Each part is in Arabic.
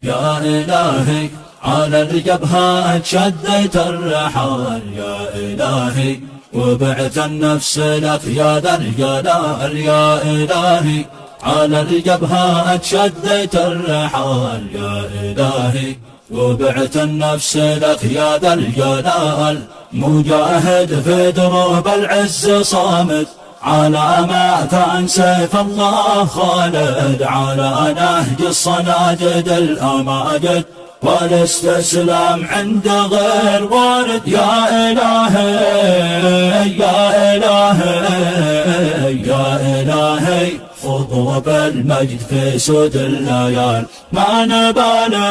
يا إلهي على الجبهات شديت الرحال يا إلهي، وبعت النفس لك يا ذا الجلال يا إلهي، على الجبهات شديت الرحال يا إلهي، وبعت النفس لك يا ذا الجلال، مجاهد في دروب العز صامد، على ما كان سيف الله خالد، على نهج الصناديد الأماجد، والاستسلام عند غير وارد يا إلهي يا إلهي يا إلهي، خذوا بالمجد في سود الليال، ما نبالي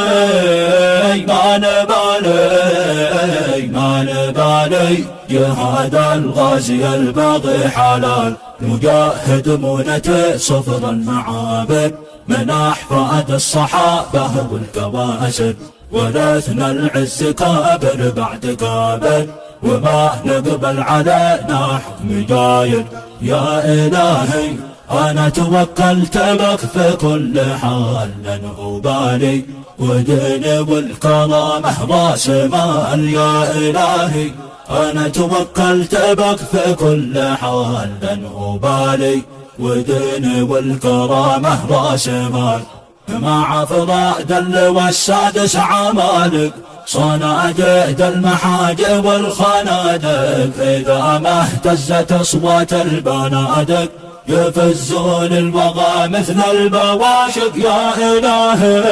ما نبالي ما نبالي، جهاد الغازي الباغي حلال، مجاهد مونته صفر المعابد، من أحفاد الصحابة والكواسر، ورثنا العز كابر بعد كابر، وما نقبل علينا حكم جاير يا إلهي، أنا توكلت لك في كل حال لن أبالي، وديني والكرامة راس مال يا إلهي، أنا توكلت بك في كل حال لن أبالي، وديني والكرامة راس مال، مع فراد اللواء السادس عمالك، صناديد المحاجب والخنادق، إذا ما اهتزت أصوات البنادق، يفزون الوغى مثل البواشق يا إلهي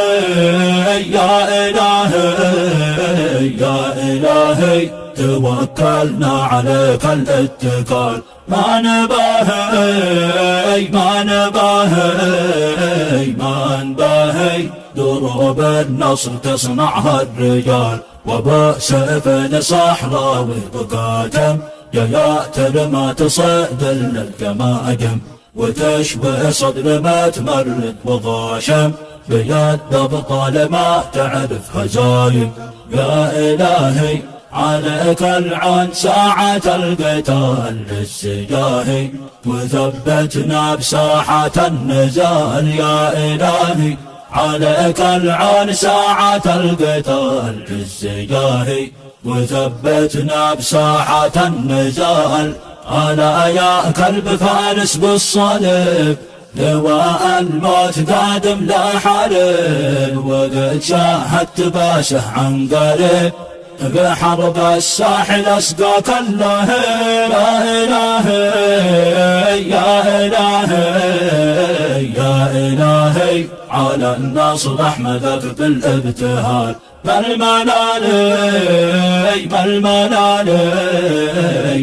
يا إلهي يا إلهي، توكلنا عليك الاتكال، ما نباهي ما نباهي ما نباهي، دروب النصر تصنعها الرجال، وبسيف صحراوي بكاتم، جيات ما تصيد الكماجم، وتشوي صدر ما تمرد وغاشم، بيد بطال ما تعرف هزايم يا إلهي، عليك العون ساعة القتال للسجاهي، وثبتنا بساحة النزال يا إلهي، عليك العون ساعة القتال للسجاهي، وثبتنا بساحة النزال، ألا يا كلب فارس بالصليب، لواء الموت قادم لا حرب، وقد شاهدت باسه عن قريب، بحرب الساحل أسقاك اللهيب يا إلهي يا إلهي يا إلهي، على النصر أحمدك بالابتهال، ما الملالي ما الملالي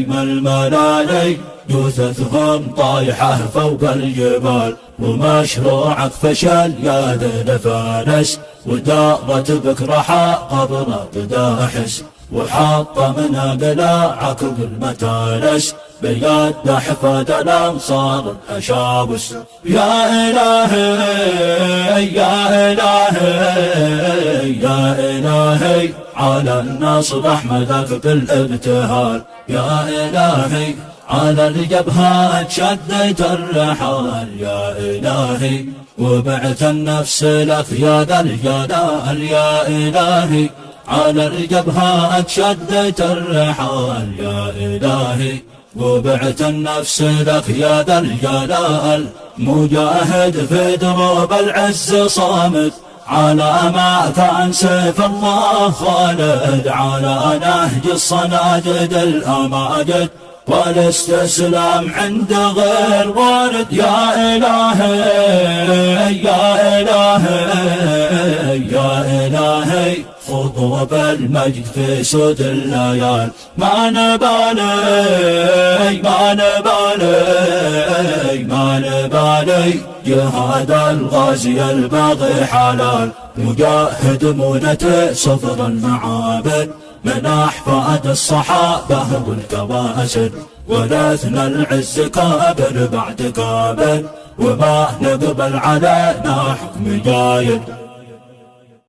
ما الملالي، جثثهم طايحة فوق الجبال، ومشروعك فشل يا ذا الفارس، ودارت بك رحى قبر بداحس، وحط من قلاعك بالمتالس، بيد أحفاد الأنصار الأشابس يا إلهي يا إلهي يا إلهي، على النصر أحمدك بالابتهال يا إلهي، على الجبهات شديت الرحال يا إلهي، وبعت النفس لك يا ذا الجلال يا إلهي، على الجبهات شديت الرحال يا إلهي، وبعت النفس لك يا ذا الجلال، مجاهد في دروب العز صامد، على ما كان سيف الله خالد، على نهج الصناديد الأماجد، والاستسلام عند غير وارد يا إلهي يا إلهي يا إلهي، خذوا بالمجد في سود الليال، ما نبالي ما نبالي ما نبالي، جهاد الغازي الباغي حلال، مجاهد مونته صفر المعابد، من أحفاد الصحابة والكواسر، ورثنا العز كابر بعد كابر، وما نقبل علينا حكم جاير